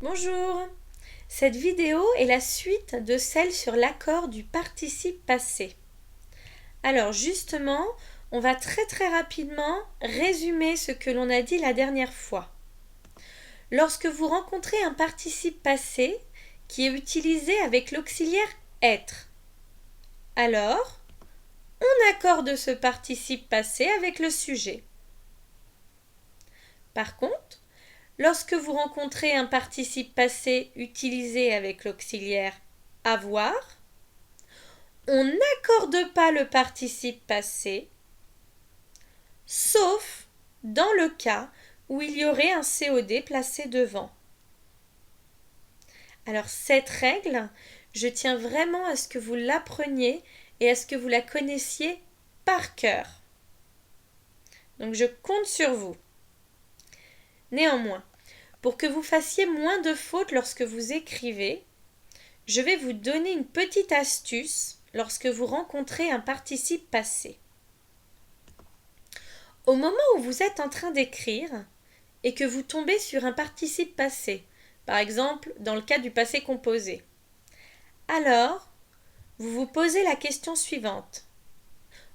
Bonjour! Cette vidéo est la suite de celle sur l'accord du participe passé. Alors justement, on va très rapidement résumer ce que l'on a dit la dernière fois. Lorsque vous rencontrez un participe passé qui est utilisé avec l'auxiliaire être, alors on accorde ce participe passé avec le sujet. Par contre, lorsque vous rencontrez un participe passé utilisé avec l'auxiliaire avoir, on n'accorde pas le participe passé, sauf dans le cas où il y aurait un COD placé devant. Alors cette règle, je tiens vraiment à ce que vous l'appreniez et à ce que vous la connaissiez par cœur. Donc je compte sur vous. Néanmoins, pour que vous fassiez moins de fautes lorsque vous écrivez, je vais vous donner une petite astuce lorsque vous rencontrez un participe passé. Au moment où vous êtes en train d'écrire et que vous tombez sur un participe passé, par exemple dans le cas du passé composé, alors vous vous posez la question suivante.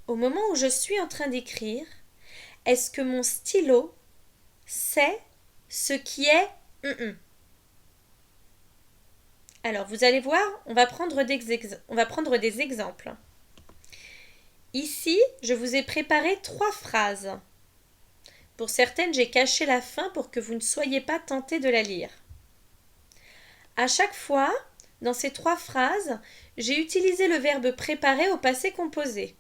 Au moment où je suis en train d'écrire, est-ce que mon stylo sait ce qui est Alors, vous allez voir, on va prendre des exemples. Ici, je vous ai préparé 3 phrases. Pour certaines, j'ai caché la fin pour que vous ne soyez pas tentés de la lire. À chaque fois, dans ces 3 phrases, j'ai utilisé le verbe préparer au passé composé.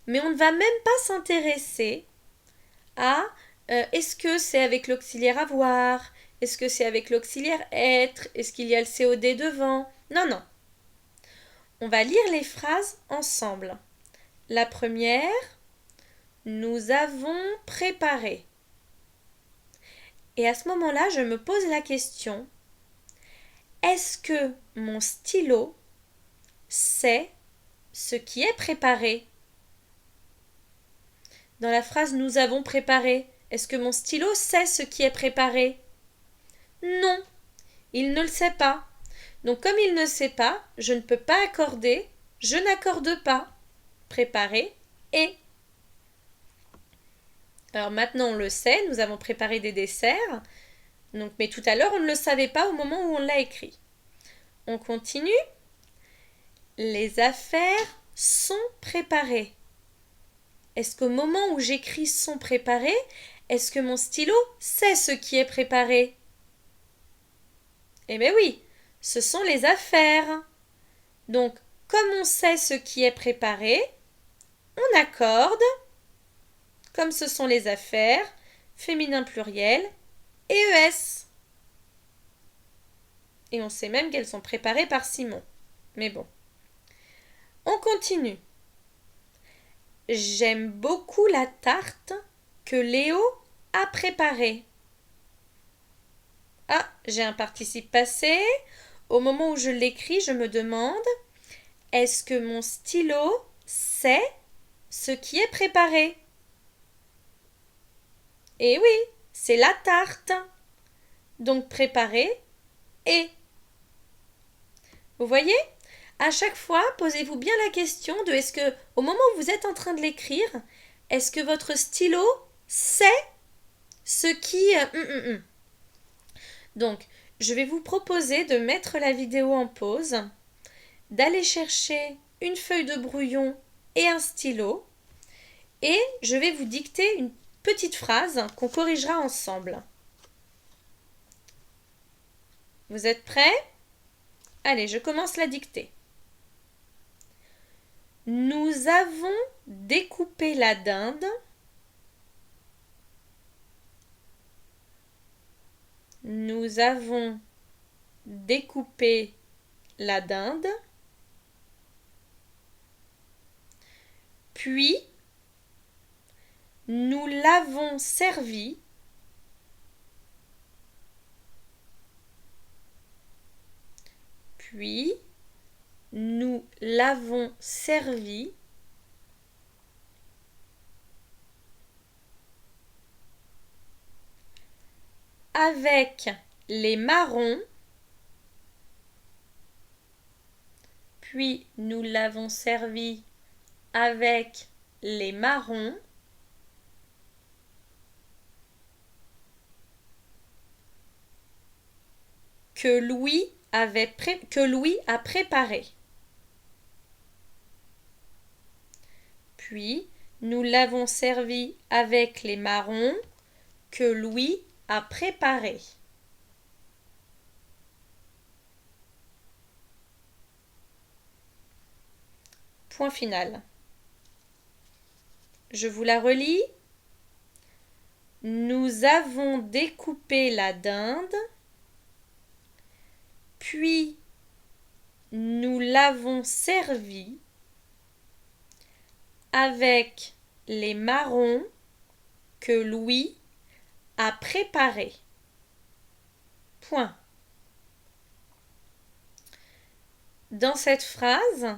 Mais on ne va même pas s'intéresser à est-ce que c'est avec l'auxiliaire avoir, est-ce que c'est avec l'auxiliaire être, est-ce qu'il y a le COD devant. Non. On va lire les phrases ensemble. La première, nous avons préparé. Et à ce moment-là, je me pose la question, est-ce que mon stylo sait ce qui est préparé? Dans la phrase nous avons préparé, est-ce que mon stylo sait ce qui est préparé? Non, il ne le sait pas. Donc comme il ne sait pas, je ne peux pas accorder, je n'accorde pas. Préparer et. Alors maintenant on le sait, nous avons préparé des desserts, donc, mais tout à l'heure on ne le savait pas au moment où on l'a écrit. On continue. Les affaires sont préparées. Est-ce qu'au moment où j'écris sont préparées, est-ce que mon stylo sait ce qui est préparé? Eh bien oui, ce sont les affaires. Donc, comme on sait ce qui est préparé, on accorde, comme ce sont les affaires, féminin pluriel, ES. Et on sait même qu'elles sont préparées par Simon. Mais bon. On continue. J'aime beaucoup la tarte que Léo a préparée. Ah, j'ai un participe passé. Au moment où je l'écris, je me demande, est-ce que mon stylo sait ce qui est préparé? Eh oui, c'est la tarte. Donc préparer et. Vous voyez? À chaque fois, posez-vous bien la question de est-ce que, au moment où vous êtes en train de l'écrire, est-ce que votre stylo sait ce qui. Donc, je vais vous proposer de mettre la vidéo en pause, d'aller chercher une feuille de brouillon et un stylo, et je vais vous dicter une petite phrase qu'on corrigera ensemble. Vous êtes prêts? Allez, je commence la dictée. Nous avons découpé la dinde. Nous avons découpé la dinde. Puis, nous l'avons servi. Puis, nous l'avons servi avec les marrons. Puis nous l'avons servi avec les marrons. Que Louis a préparé. Puis nous l'avons servi avec les marrons que Louis a préparé. Point final. Je vous la relis. Nous avons découpé la dinde, puis nous l'avons servi avec les marrons que Louis a préparés. Point. Dans cette phrase,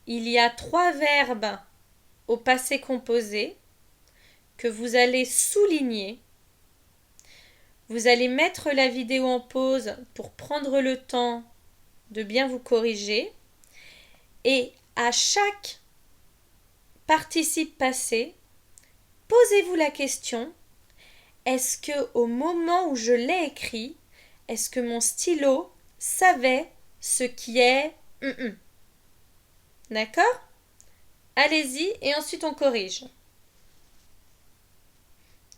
il y a 3 verbes au passé composé que vous allez souligner. Vous allez mettre la vidéo en pause pour prendre le temps de bien vous corriger. Et à chaque participe passé, posez-vous la question, est-ce que au moment où je l'ai écrit, est-ce que mon stylo savait ce qui est D'accord? Allez-y et ensuite on corrige.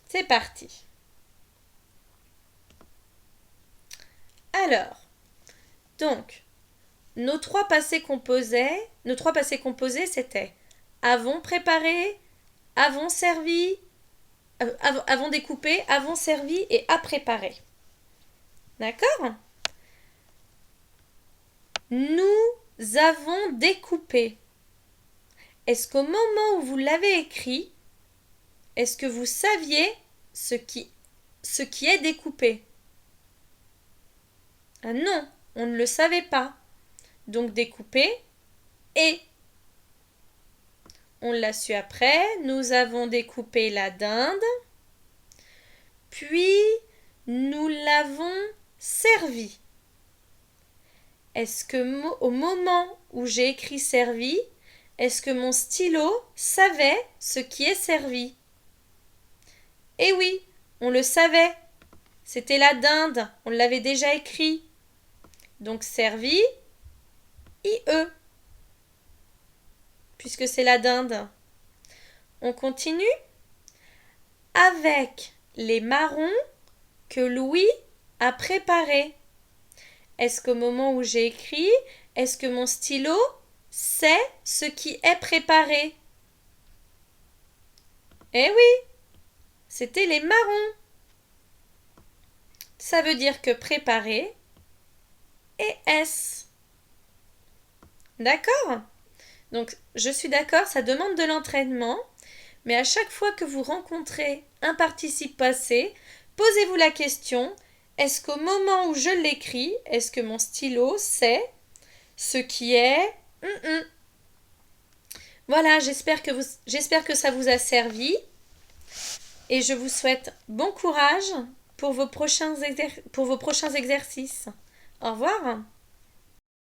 C'est parti. Alors, donc, nos trois passés composés, c'était avons préparé, avons servi, avons découpé, avons servi et a préparé. D'accord? Nous avons découpé. Est-ce qu'au moment où vous l'avez écrit, est-ce que vous saviez ce qui est découpé? Ah non, on ne le savait pas. Donc découper et on l'a su après. Nous avons découpé la dinde. Puis nous l'avons servi. Est-ce que au moment où j'ai écrit servi, est-ce que mon stylo savait ce qui est servi? Eh oui, on le savait. C'était la dinde, on l'avait déjà écrit. Donc servi, IE, puisque c'est la dinde. On continue avec les marrons que Louis a préparés. Est-ce qu'au moment où j'ai écrit, est-ce que mon stylo sait ce qui est préparé? Eh oui, c'était les marrons. Ça veut dire que préparer est S. D'accord? Donc, je suis d'accord, ça demande de l'entraînement, mais à chaque fois que vous rencontrez un participe passé, posez-vous la question, est-ce qu'au moment où je l'écris, est-ce que mon stylo sait ce qui est Voilà, j'espère que ça vous a servi et je vous souhaite bon courage pour vos prochains exercices. Au revoir.